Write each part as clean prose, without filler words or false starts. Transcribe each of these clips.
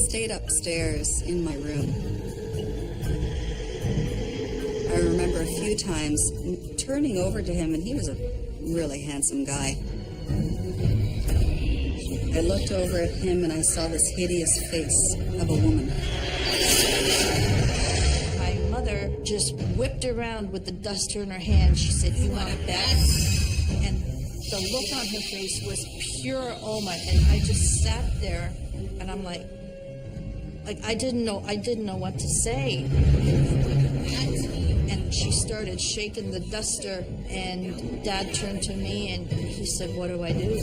stayed upstairs in my room. I remember a few times turning over to him, and he was a really handsome guy. I looked over at him and I saw this hideous face of a woman. My mother just whipped around with the duster in her hand. She said, "You want to bet?" And the look on her face was pure, oh my, and I just sat there and I'm like I didn't know what to say. And she started shaking the duster, and Dad turned to me and he said, "What do I do?"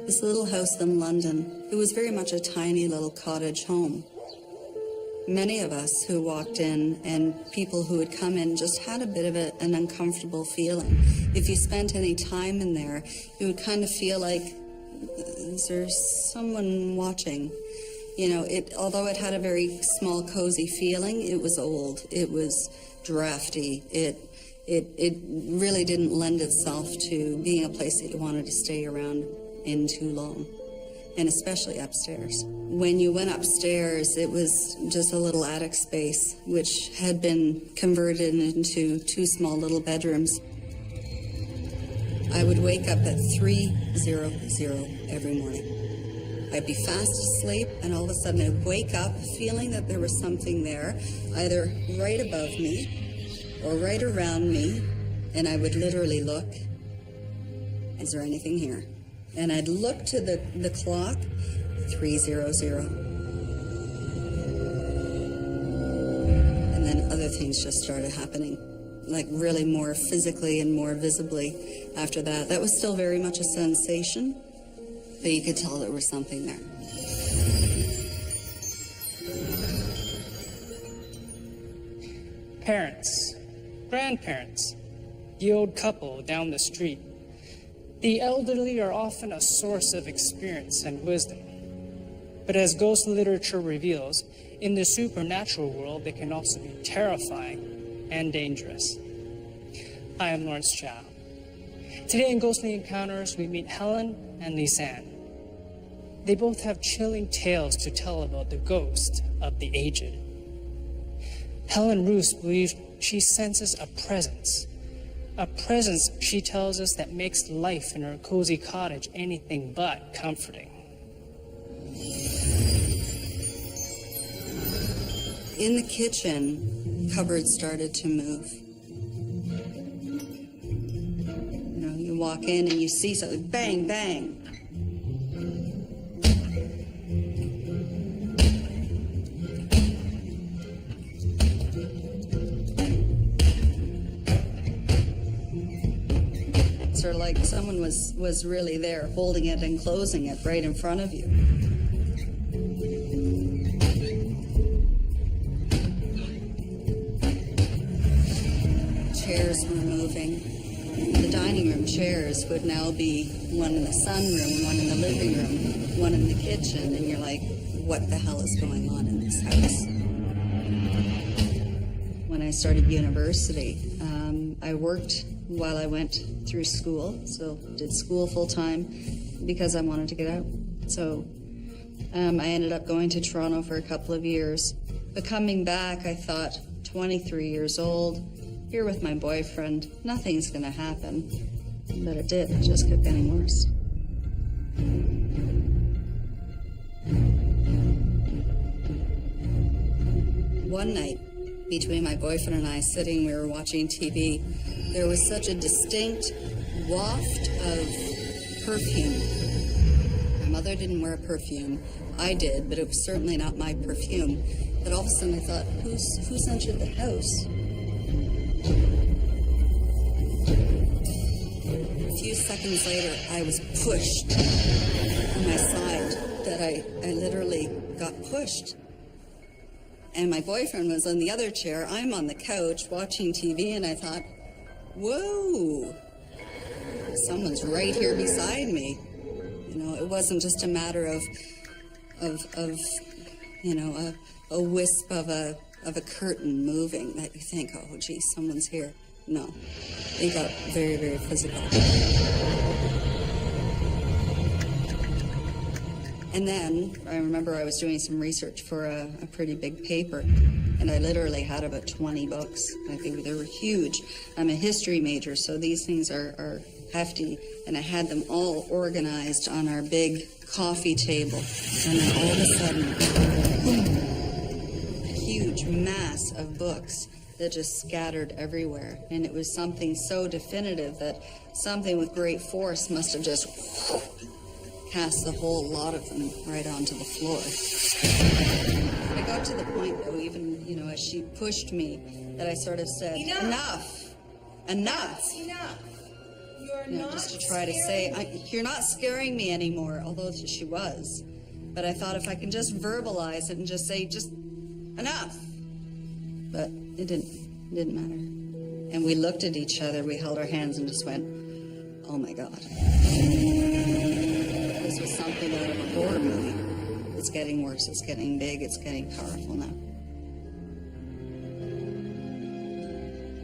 This little house in London, it was very much a tiny little cottage home. Many of us who walked in and people who had come in just had a bit of an uncomfortable feeling. If you spent any time in there, you would kind of feel like, is there someone watching? You know, although it had a very small, cozy feeling, it was old, it was drafty, it really didn't lend itself to being a place that you wanted to stay around in too long, and especially upstairs. When you went upstairs, it was just a little attic space, which had been converted into 2 small little bedrooms. I would wake up at 3:00 every morning. I'd be fast asleep, and all of a sudden I'd wake up feeling that there was something there, either right above me or right around me, and I would literally look, is there anything here? And I'd look to the clock, 3:00. And then other things just started happening, like really more physically and more visibly after that. That was still very much a sensation, but you could tell there was something there. Parents, grandparents, the old couple down the street. The elderly are often a source of experience and wisdom. But as ghost literature reveals, in the supernatural world, they can also be terrifying and dangerous. I am Lawrence Chow. Today in Ghostly Encounters, we meet Helen and Lisanne. They both have chilling tales to tell about the ghost of the aged. Helen Roos believes she senses a presence, she tells us, that makes life in her cozy cottage anything but comforting. In the kitchen, cupboards started to move. You know, you walk in and you see something, bang, bang. Or like someone was really there holding it and closing it right in front of you. Chairs were moving. The dining room chairs would now be one in the sunroom, one in the living room, one in the kitchen, and you're like, what the hell is going on in this house? When I started university, I worked while I went through school, so did school full-time because I wanted to get out. So I ended up going to Toronto for a couple of years. But coming back, I thought, 23 years old, here with my boyfriend, nothing's gonna happen. But it did, it just kept getting worse. One night, between my boyfriend and I sitting, we were watching TV, there was such a distinct waft of perfume. My mother didn't wear perfume. I did, but it was certainly not my perfume. But all of a sudden I thought, who's entered the house? A few seconds later, I was pushed on my side, that I literally got pushed. And my boyfriend was on the other chair. I'm on the couch watching TV, and I thought, whoa, someone's right here beside me. You know, it wasn't just a matter of you know, a wisp of a curtain moving that you think, oh, gee, someone's here. No, it got very, very physical. And then I remember I was doing some research for a pretty big paper, and I literally had about 20 books. I think they were huge. I'm a history major, so these things are hefty, and I had them all organized on our big coffee table. And then all of a sudden, boom, a huge mass of books that just scattered everywhere. And it was something so definitive that something with great force must have just cast the whole lot of them right onto the floor. I got to the point, though, even, you know, as she pushed me, that I sort of said, enough. Enough. You're You know, not just to try to say, you're not scaring me anymore, although she was. But I thought if I can just verbalize it and just say, just enough. But it didn't matter. And we looked at each other, we held our hands and just went, oh my God. This was something out of a horror movie. It's getting worse, it's getting big, it's getting powerful now.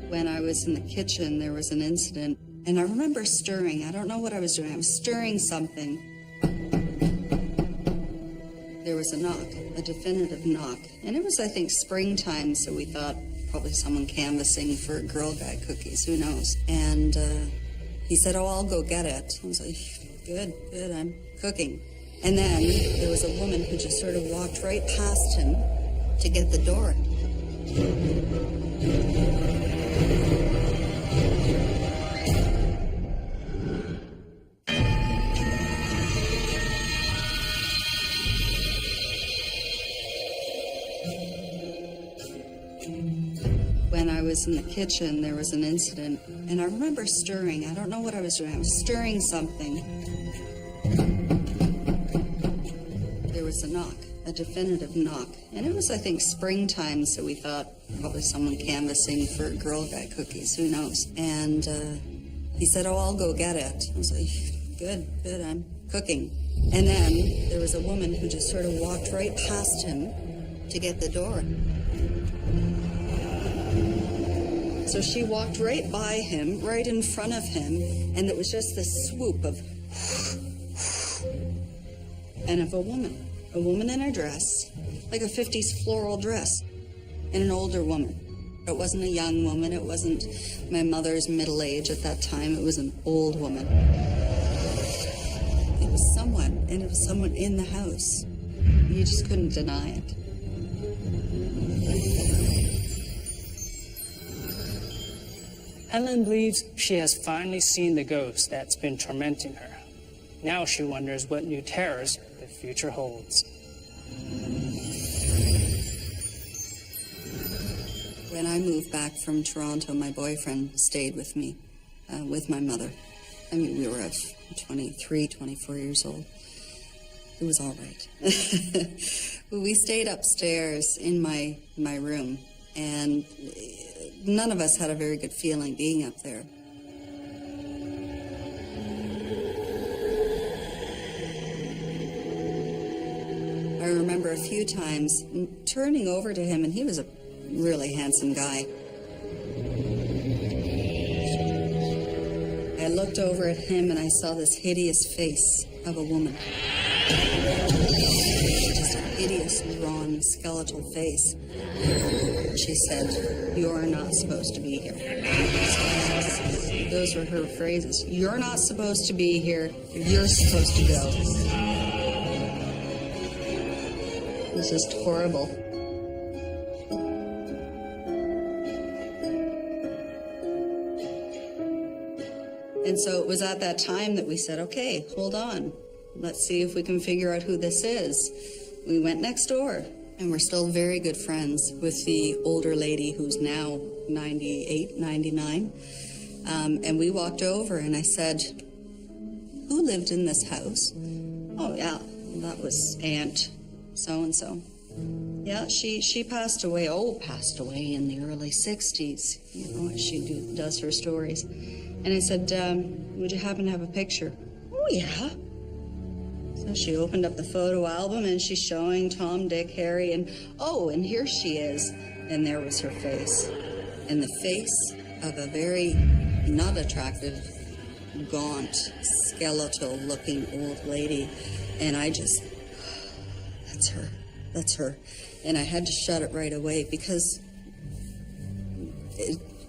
When I was in the kitchen, there was an incident, and I remember stirring. I don't know what I was doing. I was stirring something. There was a knock, a definitive knock. And it was, I think, springtime, so we thought probably someone canvassing for Girl Guide cookies, who knows. And he said, oh, I'll go get it. I was like, good, I'm cooking. And then there was a woman who just sort of walked right past him to get the door. When I was in the kitchen, there was an incident, and I remember stirring. I don't know what I was doing. I was stirring something. There was a knock, a definitive knock. And it was, I think, springtime, so we thought probably someone canvassing for Girl Guide cookies, who knows. And he said, oh, I'll go get it. I was like, good, I'm cooking. And then there was a woman who just sort of walked right past him to get the door. So she walked right by him, right in front of him, and it was just this swoop of and of a woman in a dress, like a 50s floral dress, and an older woman. It wasn't a young woman, it wasn't my mother's middle age at that time, it was an old woman. It was someone, and it was someone in the house. You just couldn't deny it. Ellen believes she has finally seen the ghost that's been tormenting her. Now she wonders what new terrors the future holds. When I moved back from Toronto, my boyfriend stayed with me, with my mother. I mean, we were 23, 24 years old. It was all right. We stayed upstairs in my room, and none of us had a very good feeling being up there. I remember a few times turning over to him, and he was a really handsome guy. I looked over at him and I saw this hideous face of a woman. Just a hideous, drawn, skeletal face. She said, "You're not supposed to be here." Those were her phrases. "You're not supposed to be here. You're supposed to go." It was just horrible. And so it was at that time that we said, okay, hold on. Let's see if we can figure out who this is. We went next door, and we're still very good friends with the older lady who's now 98, 99. And we walked over, and I said, who lived in this house? Oh, yeah, that was Aunt so-and-so. Yeah, she passed away in the early 60s, as she does her stories. And I said, would you happen to have a picture? Oh, yeah. So she opened up the photo album and she's showing Tom, Dick, Harry, and here she is. And there was her face. And the face of a very not attractive, gaunt, skeletal-looking old lady. And I just, that's her. And I had to shut it right away because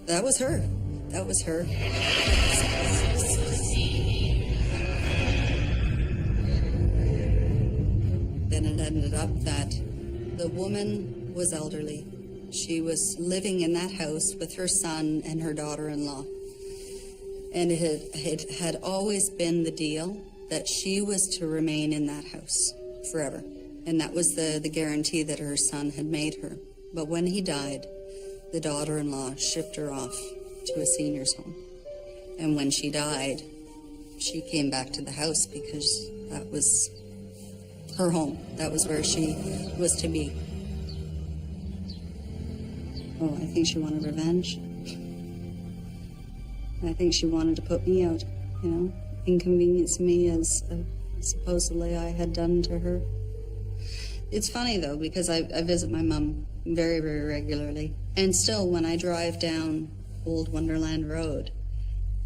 that was her. That was her. Then it ended up that the woman was elderly. She was living in that house with her son and her daughter-in-law. And it had always been the deal that she was to remain in that house forever. And that was the guarantee that her son had made her. But when he died, the daughter-in-law shipped her off to a senior's home. And when she died, she came back to the house because that was her home. That was where she was to be. Oh, I think she wanted revenge. I think she wanted to put me out, inconvenience me as supposedly I had done to her. It's funny, though, because I visit my mom very, very regularly. And still, when I drive down Old Wonderland Road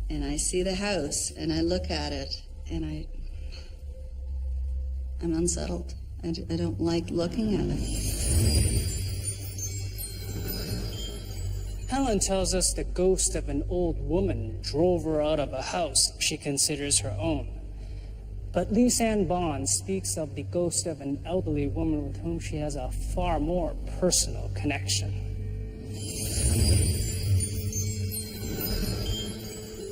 and I see the house and I look at it and I'm unsettled. I don't like looking at it. Helen tells us the ghost of an old woman drove her out of a house she considers her own. But Lise Ann Bond speaks of the ghost of an elderly woman with whom she has a far more personal connection.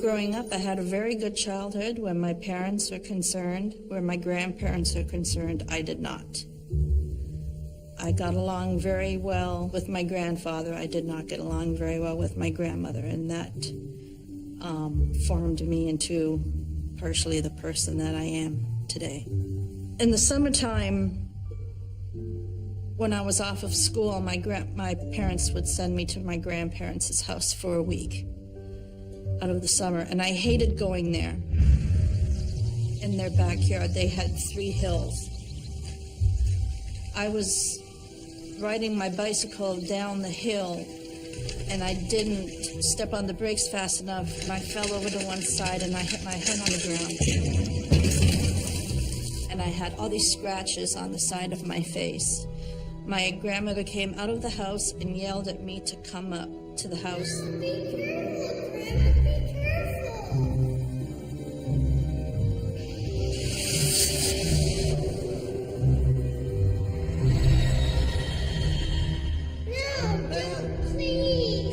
Growing up, I had a very good childhood. Where my parents are concerned, where my grandparents are concerned, I did not. I got along very well with my grandfather. I did not get along very well with my grandmother, and that formed me into partially the person that I am today. In the summertime, when I was off of school, my parents would send me to my grandparents' house for a week out of the summer, and I hated going there. In their backyard, they had 3 hills. I was riding my bicycle down the hill, and I didn't step on the brakes fast enough, and I fell over to one side, and I hit my head on the ground. And I had all these scratches on the side of my face. My grandmother came out of the house and yelled at me to come up to the house.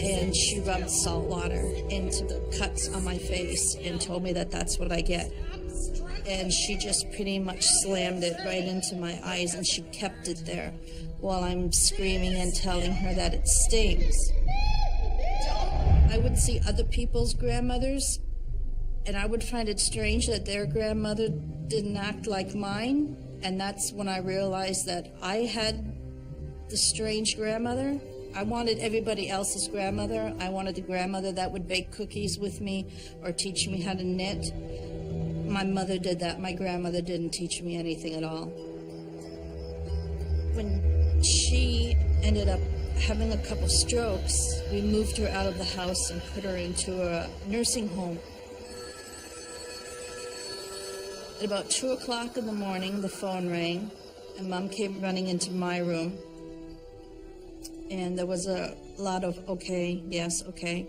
And she rubbed salt water into the cuts on my face and told me that that's what I get. And she just pretty much slammed it right into my eyes, and she kept it there while I'm screaming and telling her that it stings. I would see other people's grandmothers, and I would find it strange that their grandmother didn't act like mine. And that's when I realized that I had the strange grandmother. I wanted everybody else's grandmother. I wanted the grandmother that would bake cookies with me or teach me how to knit. My mother did that. My grandmother didn't teach me anything at all. When she ended up having a couple strokes, we moved her out of the house and put her into a nursing home. At about 2 o'clock in the morning, the phone rang, and Mom came running into my room. And there was a lot of, okay, yes, okay.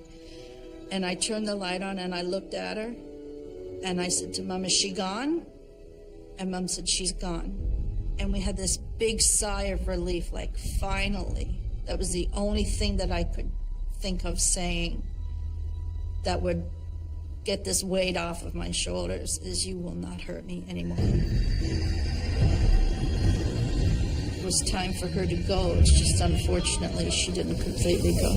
And I turned the light on and I looked at her and I said to Mom, is she gone? And Mom said, she's gone. And we had this big sigh of relief, like, finally. That was the only thing that I could think of saying that would get this weight off of my shoulders, is you will not hurt me anymore. It was time for her to go. It's just unfortunately she didn't completely go.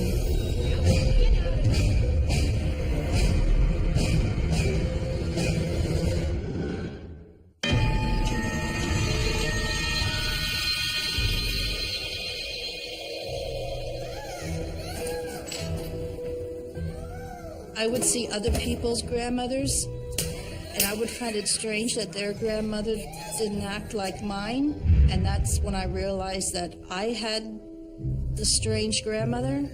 I would see other people's grandmothers, and I would find it strange that their grandmother didn't act like mine. And that's when I realized that I had the strange grandmother.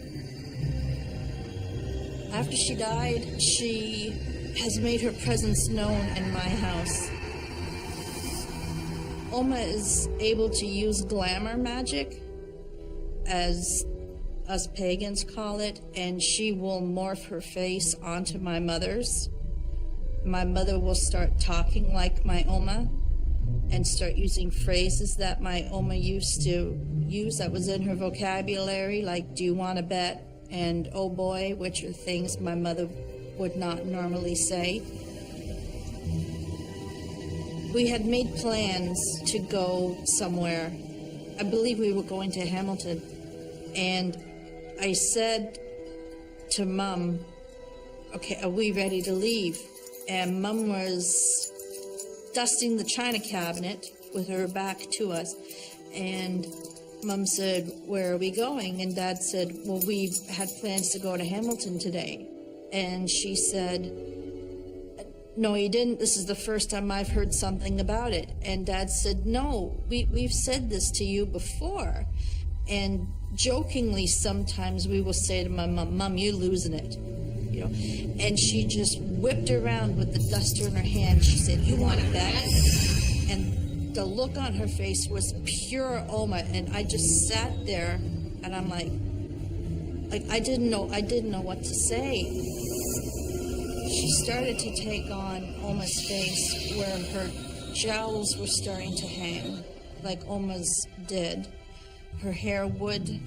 After she died, she has made her presence known in my house. Oma is able to use glamour magic, as us pagans call it, and she will morph her face onto my mother's. My mother will start talking like my Oma and start using phrases that my Oma used to use that was in her vocabulary, like, do you want to bet? And oh boy, which are things my mother would not normally say. We had made plans to go somewhere. I believe we were going to Hamilton. And I said to Mom, okay, are we ready to leave? And Mom was dusting the china cabinet with her back to us. And Mom said, where are we going? And Dad said, well, we had plans to go to Hamilton today. And she said, no, you didn't. This is the first time I've heard something about it. And Dad said, no, we've said this to you before. And jokingly, sometimes we will say to my mom, Mom, you're losing it. You know? And she just whipped around with the duster in her hand. She said, you want to bet? And the look on her face was pure Oma, and I just sat there, and I'm like I didn't know what to say. She started to take on Oma's face, where her jowls were starting to hang, like Oma's did. Her hair would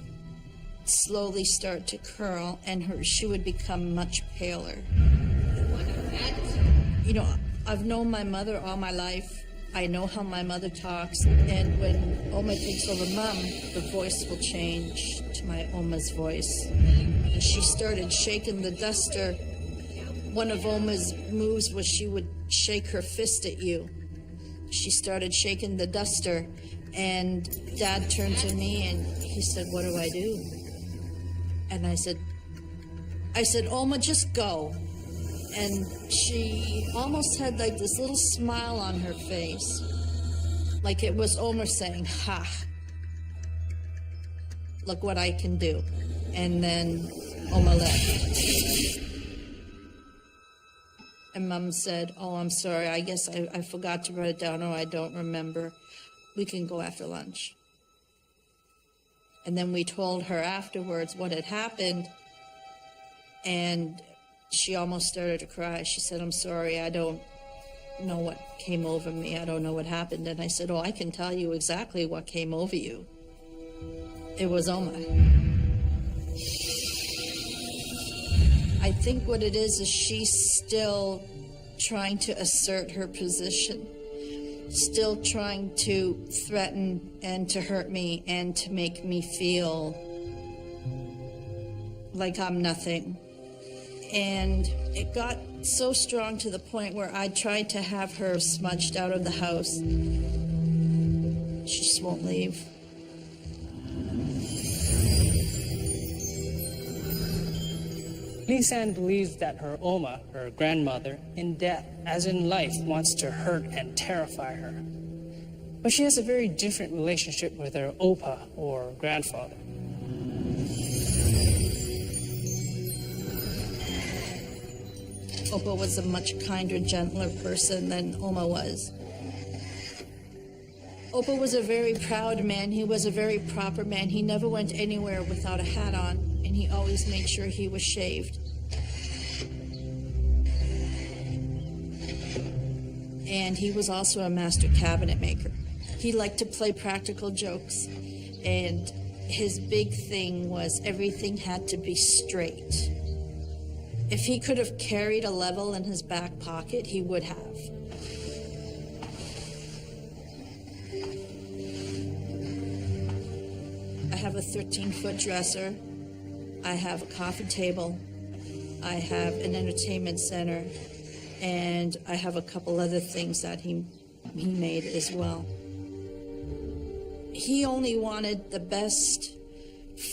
slowly start to curl, and she would become much paler. You know, I've known my mother all my life. I know how my mother talks, and when Oma takes over Mom, the voice will change to my Oma's voice. And she started shaking the duster. One of Oma's moves was she would shake her fist at you. She started shaking the duster, and Dad turned to me and he said, what do I do? And I said, Oma, just go. And she almost had like this little smile on her face, like it was Oma saying, ha, look what I can do. And then Oma left. And Mom said, oh, I'm sorry, I guess I forgot to write it down, or I don't remember. We can go after lunch. And then we told her afterwards what had happened, and she almost started to cry. She said, I'm sorry, I don't know what came over me. I don't know what happened. And I said, oh, I can tell you exactly what came over you. It was Oma. I think what it is she's still trying to assert her position, still trying to threaten and to hurt me and to make me feel like I'm nothing. And it got so strong to the point where I tried to have her smudged out of the house. She just won't leave. Lisanne believes that her Oma, her grandmother, in death as in life, wants to hurt and terrify her. But she has a very different relationship with her Opa, or grandfather. Opa was a much kinder, gentler person than Oma was. Opa was a very proud man. He was a very proper man. He never went anywhere without a hat on, and he always made sure he was shaved. And he was also a master cabinet maker. He liked to play practical jokes, and his big thing was everything had to be straight. If he could have carried a level in his back pocket, he would have. I have a 13-foot dresser. I have a coffee table. I have an entertainment center. And I have a couple other things that he made as well. He only wanted the best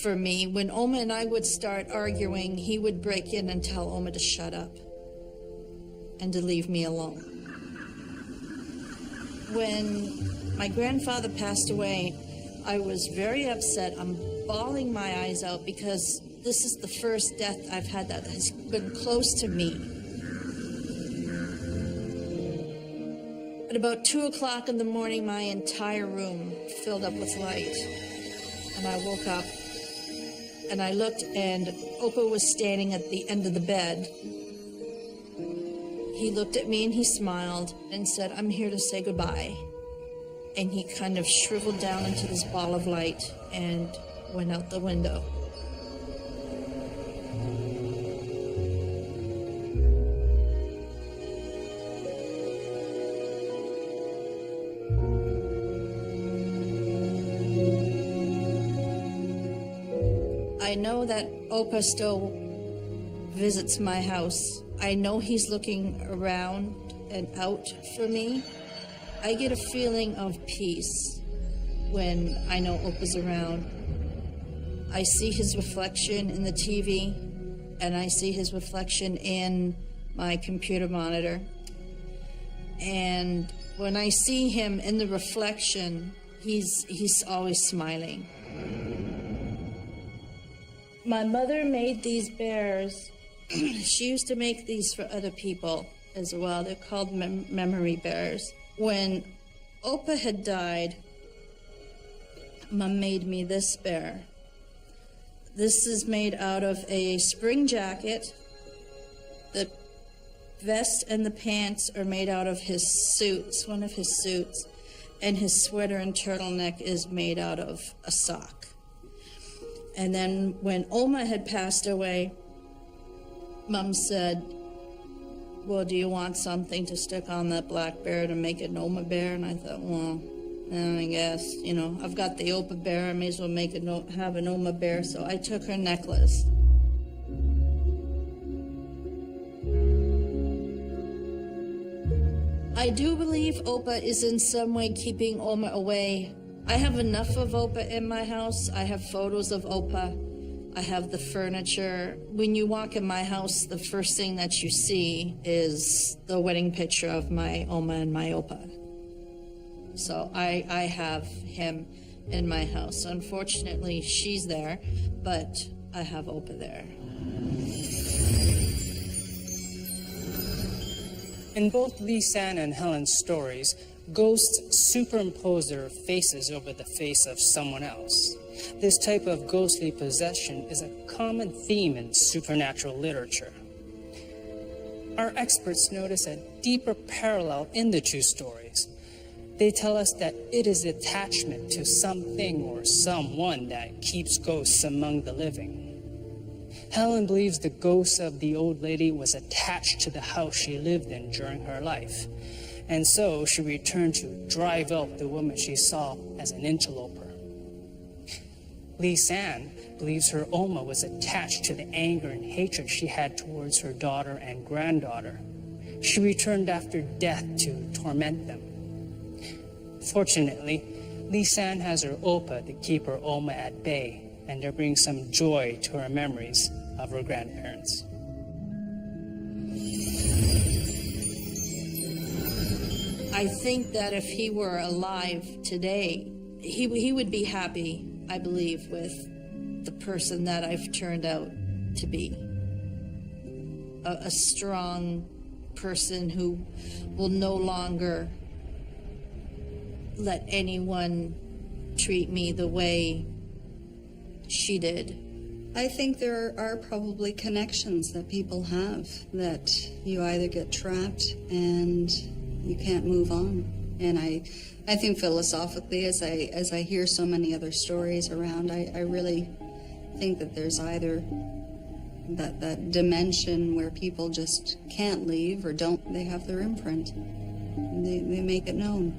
for me. When Oma and I would start arguing, he would break in and tell Oma to shut up and to leave me alone. When my grandfather passed away, I was very upset. I'm bawling my eyes out because this is the first death I've had that has been close to me. At about 2 o'clock in the morning, my entire room filled up with light. And I woke up and I looked, and Opa was standing at the end of the bed. He looked at me and he smiled and said, "I'm here to say goodbye." And he kind of shriveled down into this ball of light and went out the window. I know that Opa still visits my house. I know he's looking around and out for me. I get a feeling of peace when I know Opa's around. I see his reflection in the TV, and I see his reflection in my computer monitor. And when I see him in the reflection, he's always smiling. My mother made these bears. She used to make these for other people as well. They're called memory bears. When Opa had died, Mom made me this bear. This is made out of a spring jacket. The vest and the pants are made out of his suits, one of his suits, and his sweater and turtleneck is made out of a sock. And then when Oma had passed away, Mom said, "Well, do you want something to stick on that black bear to make it an Oma bear?" And I thought, well, I guess, I've got the Opa bear, I may as well have an Oma bear. So I took her necklace. I do believe Opa is in some way keeping Oma away. I have enough of Opa in my house. I have photos of Opa. I have the furniture. When you walk in my house, the first thing that you see is the wedding picture of my Oma and my Opa. So I have him in my house. Unfortunately, she's there, but I have Opa there. In both Lisanne and Helen's stories, ghosts superimpose their faces over the face of someone else. This type of ghostly possession is a common theme in supernatural literature. Our experts notice a deeper parallel in the two stories. They tell us that it is attachment to something or someone that keeps ghosts among the living. Helen believes the ghost of the old lady was attached to the house she lived in during her life, and so she returned to drive out the woman she saw as an interloper. Lisanne believes her Oma was attached to the anger and hatred she had towards her daughter and granddaughter. She returned after death to torment them. Fortunately, Lisanne has her Opa to keep her Oma at bay, and to bring some joy to her memories of her grandparents. I think that if he were alive today, he would be happy, I believe, with the person that I've turned out to be. A strong person who will no longer let anyone treat me the way she did. I think there are probably connections that people have, that you either get trapped and you can't move on. And I think philosophically, as I hear so many other stories around, I really think that there's either that dimension where people just can't leave or they have their imprint. They make it known.